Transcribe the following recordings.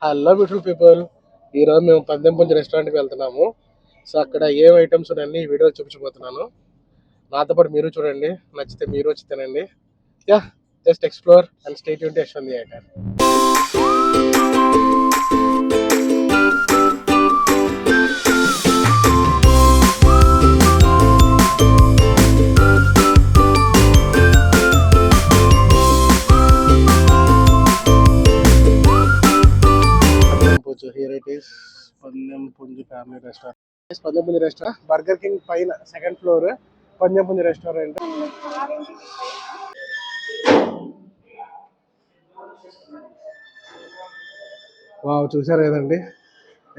Hello beautiful people, ఈరోజు మేము పందెంపుంజి రెస్టారెంట్కి వెళ్తున్నాము. సో అక్కడ ఏం ఐటమ్స్ ఉన్నాయని ఈ వీడియో చూపించబోతున్నాను. నాతో పాటు మీరు చూడండి, నచ్చితే మీరు వచ్చి తినండి. Yeah, just explore and stay tuned to Yashwanth theatre. Here it is, Pandempunji family restaurant. Pandempunji restaurant, Burger King పైన second floor Pandempunji restaurant. Wow, చూసారు కదండి,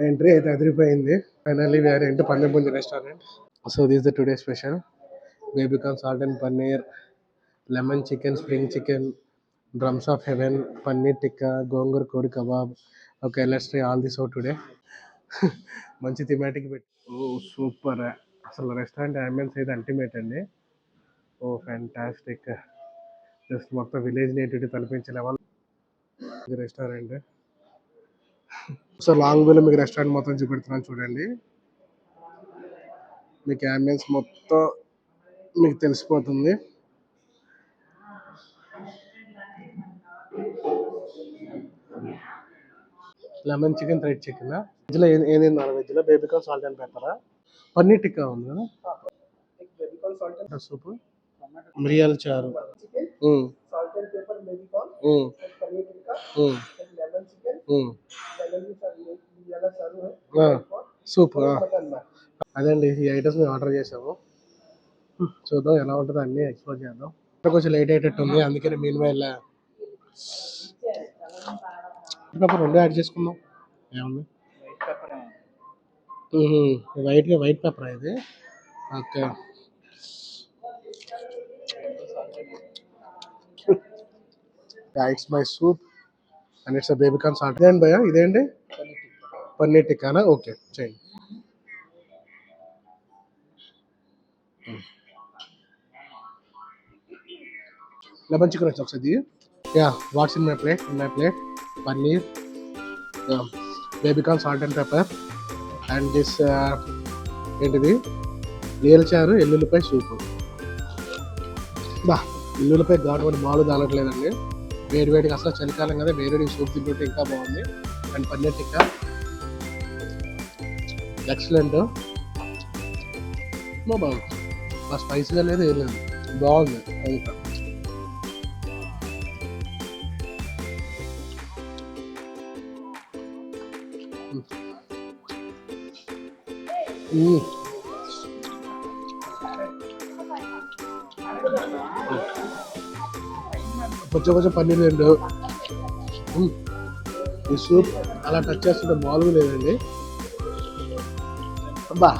ఎంట్రీ అయితే అదిరిపోయింది. Finally we're into Pandempunji restaurant. So this the today special: baby corn salt and paneer, lemon chicken, spring chicken, drums of heaven, paneer tikka, gongura kodi kebab. Okay, let's try all this out today. మంచి thematic పెట్టి, ఓ super. అసలు restaurant ambience అయితే ultimate అండి. Oh fantastic, just మొత్తం village nativity తలపించే level restaurant. So long వీలో మీకు restaurant మొత్తం చూపెడుతున్నాను చూడండి. మీకు అంబియన్స్ మొత్తం మీకు తెలిసిపోతుంది. లెమన్ చికెన్, థ్రెడ్ చికెన్, వెజ్లో ఏది తిన్నారు? వెజ్లో బేబికార్న్ సాల్ట్ అండ్ పెప్పరా, పన్నీర్ టిక్కా ఉంది కదా, సూప్, మిరియాల చారు, సూప్. అదండి ఈ ఐటమ్స్ మేము ఆర్డర్ చేసాము. చూద్దాం ఎలా ఉంటుందో, అన్నీ ఎక్స్ప్లోర్ చేద్దాం. కొంచెం లేట్ అయ్యేటట్టు ఉంది, అందుకని మీన్ వైల్ పెప్పర్ రెండు యాడ్ చేసుకుందాం. ఏముంది, వైట్ పెప్పర్ ఇది. Okay, it's my soup and it's baby corn salt. ఇదేంటి భయ్యా, ఇదేంటి? పన్నీర్ టిక్కానా? ఓకే, చేయండి. లెమన్ చికెన్ వచ్చి ఒకసారి. Yeah, what's in my plate? In my plate paneer, baby corn salt and pepper and this ఏంటిది, నీళ్ళ చారు, ఎల్లుల్లిపాయ సూపు. బా, ఎల్లుల్లిపాయ ఘాటు కూడా మామూలు తాగట్లేదండి. వేడివేడికి, అసలు చలికాలం కదా, వేడివేడికి సూప్ తింటుంటే ఇంకా బాగుంది. అండ్ పన్నీర్ టిక్కా ఎక్సలెంట్, బాగుంది. బా స్పైసీగా లేదు, ఏం లేదు, బాగుంది. కొంచెం పన్నీర్ రెండు. ఈ సూప్ అలా టచ్ చేస్తుంటే మామూలుగా లేదండి. అబ్బా,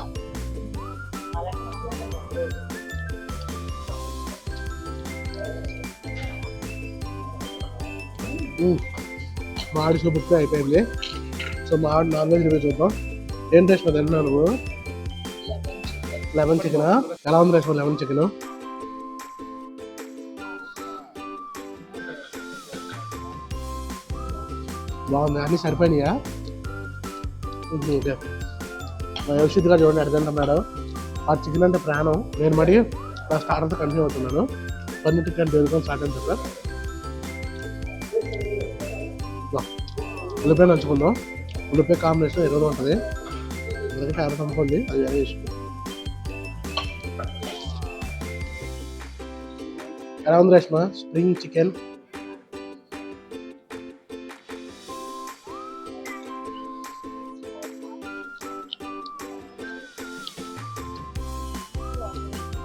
మామిడి సూప్ ఇప్పుడే అయిపోయింది. సో మామిడి నాన్ వెజ్ రివ్యూ చూద్దాం. ఏం టేస్ట్ తిన్నా నువ్వు? లెమన్ చికెనా? ఎలా ఉంది రేష్మ లెమన్ చికెన్? బాగుంది, అన్నీ సరిపోయినాయా? యోషిత్గా చూడండి అడిగంటున్నాడు. ఆ చికెన్ అంటే ప్రాణం. నేను మరి నా స్టార్టర్తో కంటిన్యూ అవుతున్నాను. Paneer tikka baby corn salt and pepper. ఉల్లిపాయ నంచుకుందాం. ఉల్లిపాయ కాంబినేషన్ ఎరువులు ఉంటుంది, అందుకే క్యారెట్ అమ్ముకోండి, అది వేరే ఇష్టం. ఎలా ఉంది రేష్మ స్ప్రింగ్ చికెన్?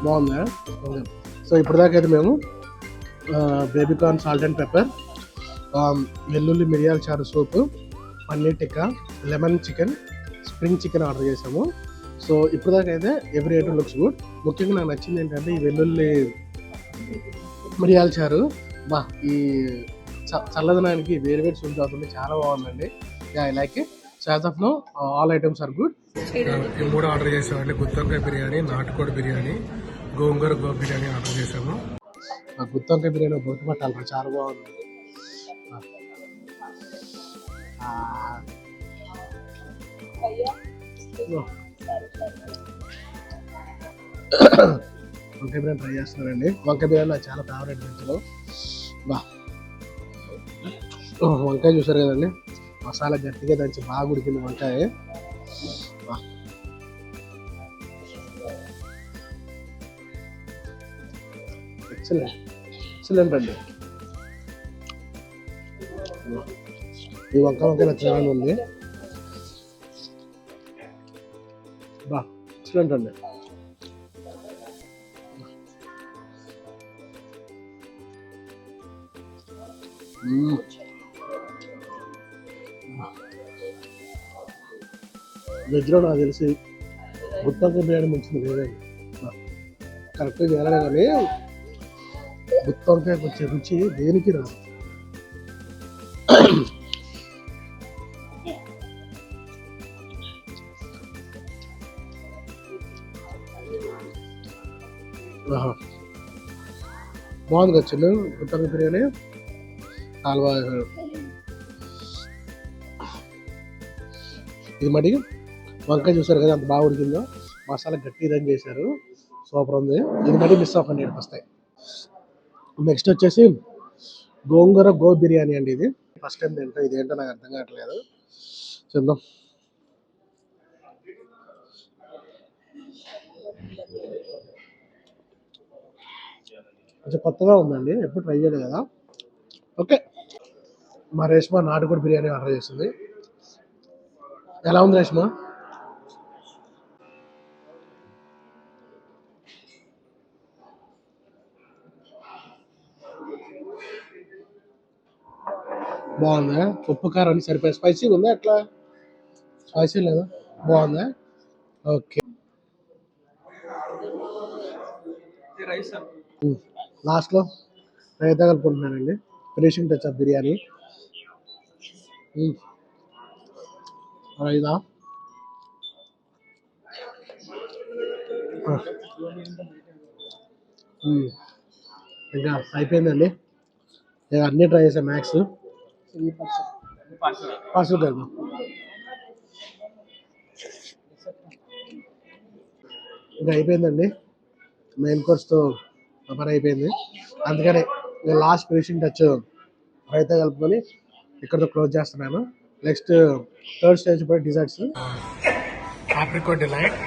బాగుందా? సో ఇప్పటిదాకా అయితే మేము బేబికార్న్ సాల్ట్ అండ్ పెప్పర్, వెల్లుల్లి మిరియాల చారు soup, paneer tikka, lemon chicken, spring chicken order చేసాము. సో ఇప్పటిదాకా అయితే ఎవ్రీ ఐటమ్ లుక్స్ గుడ్. ముఖ్యంగా నాకు నచ్చింది ఏంటంటే ఈ వెల్లుల్లి మిరియాల చారు. బా, ఈ చల్లదనానికి వేరు వేరు సూప్ అవుతుంది, చాలా బాగుందండి. I like it. So as of now all items are good. ఈ మూడు ఆర్డర్ చేసామండి: గుత్తొంకాయ బిర్యానీ, నాటుకోడి బిర్యానీ, గోంగూర గోబీ బిర్యానీ ఆర్డర్ చేసాము. గుత్తొంకాయ బిర్యానీ బొట్టు పట్టాలి, చాలా బాగుంది. వంకాయ బిర్యానీ ట్రై చేస్తున్నానండి. వంకాయ బిర్యానీ నాకు చాలా ఫేవరెట్ వెజ్లో. బా వంకాయ చూసారు కదండి, మసాలా గట్టిగా దంచి బాగా ఉడికింది వంకాయ. ఎక్సలెంట్ ఎక్సలెంట్ అండి. ఈ వంకాయ నచ్చగానే ఉంది. బా ఎక్సలెంట్ అండి. వెజ్లో నాకు తెలిసి గుత్తొంకాయ బిర్యానీ మంచిది లేదండి. కరెక్ట్గా చేయాలనే కానీ గుత్తొంకాయకి వచ్చే రుచి దేనికి రాదు. బాగుంది కదా చిన్న గుత్తొంకాయ బిర్యానీ. హల్వా ఇది మడి వంకాయ చూసారు కదా అంత బాగా ఉడికిందో, మసాలా గట్టి రన్ చేశారు, సూపర్ ఉంది. ఇది మడి మిస్ అవ్వకండి, ఇక్కడికి వస్తాయి. నెక్స్ట్ వచ్చేసి గోంగూర గో బిర్యానీ అండి. ఇది ఫస్ట్ టైం తింటా, ఇది ఏంటో నాకు అర్థం కావట్లేదు, చూద్దాం. కొంచెం కొత్తగా ఉందండి, ఎప్పుడు ట్రై చేయలేదు కదా. ఓకే, మా రేష్మా నాటుకోడి బిర్యానీ ఆర్డర్ చేసింది. ఎలా ఉంది రేష్మా? బాగుందా? ఉప్పు కారం అన్ని సరిపోయి స్పైసీగా ఉందా? ఎట్లా స్పైసీ లేదా? బాగుందా? ఓకే. లాస్ట్లో రైతా కలుపుకుంటున్నానండి, finishing touch of biryani. Raita ఇంకా అయిపోయిందండి. ఇక అన్నీ ట్రై చేసాను, మ్యాక్స్ పార్సల్ కదా. ఇంకా అయిపోయిందండి, మెయిన్ కోర్స్తో పని అయిపోయింది. అందుకని నేను లాస్ట్ ఫినిషింగ్ టచ్ రైతా కలుపుకొని ఇక్కడతో క్లోజ్ చేస్తున్నాను. నెక్స్ట్ థర్డ్ స్టేజ్ పోయి desserts. Apricot delight,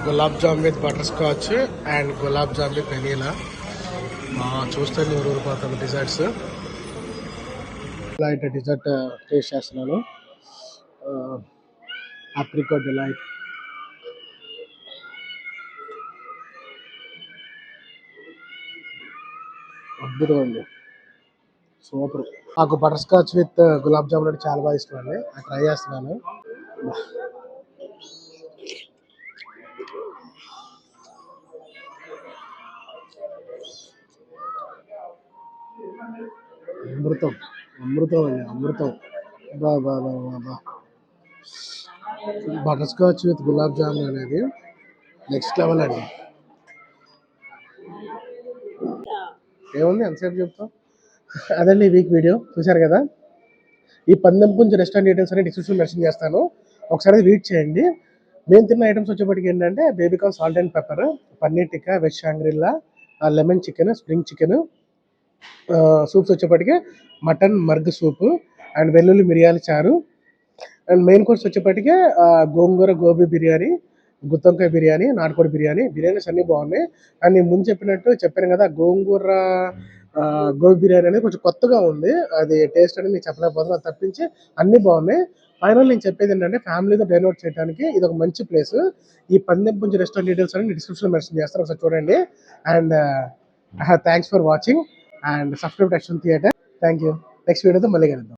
gulab jam with butter scotch and gulab jam with vanilla. చూస్తే నేను ఊరిపోతాను డిజర్ట్స్. డిలైట్ డిజర్ట్ టేస్ట్ చేస్తున్నాను. ఆప్రికాట్ డిలైట్ అద్భుతం అండి, సూపర్. నాకు butter scotch with gulab jamun అంటే చాలా బాగా ఇష్టం అండి, అది ట్రై చేస్తున్నాను. అమృతం అమృతం అండి, అమృతం. బా బా బా బా బా butter scotch with gulab jamun అనేది నెక్స్ట్ లెవెల్ అండి. ఏముంది ఎంతసేపు చెప్తాం. అదండి ఈ వీక్ వీడియో చూశారు కదా. ఈ పందెం పుంజు రెస్టారెంట్ డీటెయిల్స్ అన్ని డిస్క్రిప్షన్ మెన్షన్ చేస్తాను, ఒకసారి విజిట్ చేయండి. మేము తిన్న ఐటమ్స్ వచ్చేప్పటికి ఏంటంటే baby corn salt and pepper, paneer tikka, veg Shangrila, lemon chicken, spring chicken. Soups వచ్చేప్పటికి మటన్ మర్గ్ సూపు అండ్ వెల్లుల్లి మిరియాల చారు. అండ్ మెయిన్ కోర్స్ వచ్చేప్పటికే గోంగూర గోబీ బిర్యానీ, గుత్తొంకాయ బిర్యానీ, నాటుకోడి బిర్యానీ. బిర్యానీస్ అన్నీ బాగున్నాయి. అండ్ నేను ముందు చెప్పాను కదా, గోంగూర గోబీ బిర్యానీ అనేది కొంచెం కొత్తగా ఉంది, అది టేస్ట్ అనేది మీకు చెప్పలేకపోతున్నాను. అది తప్పించి అన్నీ బాగున్నాయి. ఫైనల్ నేను చెప్పేది ఏంటంటే ఫ్యామిలీతో డైనౌట్ చేయడానికి ఇది ఒక మంచి ప్లేస్. ఈ పందెం పుంజు రెస్టారెంట్ డీటెయిల్స్ అని డిస్క్రిప్షన్లో మెన్షన్ చేస్తాను, ఒకసారి చూడండి. And thanks for watching and subscribe to action theatre. Thank you. Next వీడియోతో మళ్ళీ కలుద్దాం.